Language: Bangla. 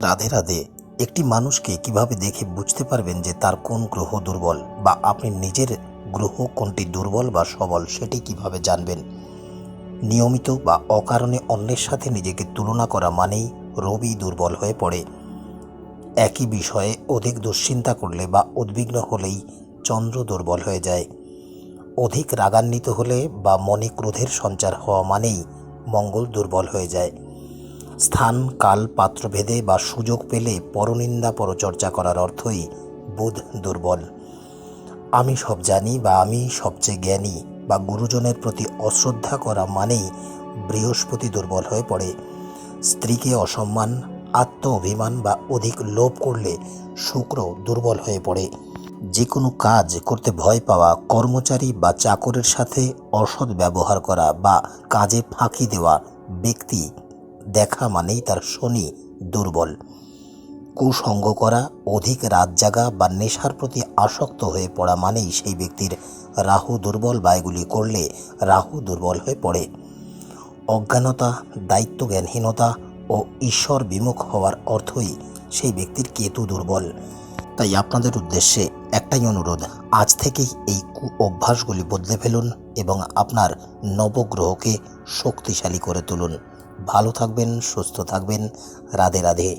রাধে রাধে। একটি মানুষকে কিভাবে দেখে বুঝতে পারবেন যে তার কোন গ্রহ দুর্বল, বা আপনি নিজের গ্রহ কোনটি দুর্বল বা সবল সেটি কিভাবে জানবেন? নিয়মিত বা অকারণে অন্যের সাথে নিজেকে তুলনা করা মানেই রবি দুর্বল হয়ে পড়ে। একই বিষয়ে অধিক দুশ্চিন্তা করলে বা উদ্বিগ্ন হলেই চন্দ্র দুর্বল হয়ে যায়। অধিক রাগান্বিত হলে বা মনে ক্রোধের সঞ্চার হওয়া মানেই মঙ্গল দুর্বল হয়ে যায়। স্থান কাল পাত্রভেদে বা সুযোগ পেলে পরনিন্দা পরচর্চা করার অর্থই বুধ দুর্বল। আমি সব জানি বা আমি সবচেয়ে জ্ঞানী বা গুরুজনের প্রতি অশ্রদ্ধা করা মানেই বৃহস্পতি দুর্বল হয়ে পড়ে। স্ত্রীকে অসম্মান, আত্ম অভিমান বা অধিক লোভ করলে শুক্র দুর্বল হয়ে পড়ে। যে কোনো কাজ করতে ভয় পাওয়া, কর্মচারী বা চাকরের সাথে অসৎ ব্যবহার করা বা কাজে ফাঁকি দেওয়া ব্যক্তি দেখা মানেই তার শনি দুর্বল। কুসঙ্গ করা, অধিক রাত জাগা বা নেশার প্রতি আসক্ত হয়ে পড়া মানেই সেই ব্যক্তির রাহু দুর্বল, বা এগুলি করলে রাহু দুর্বল হয়ে পড়ে। অজ্ঞানতা, দায়িত্বজ্ঞানহীনতা ও ঈশ্বর বিমুখ হওয়ার অর্থই সেই ব্যক্তির কেতু দুর্বল। তাই আপনাদের উদ্দেশ্যে একটাই অনুরোধ, আজ থেকেই এই অভ্যাসগুলি বদলে ফেলুন এবং আপনার নবগ্রহকে শক্তিশালী করে তুলুন। ভালো থাকবেন, সুস্থ থাকবেন। রাধে রাধে।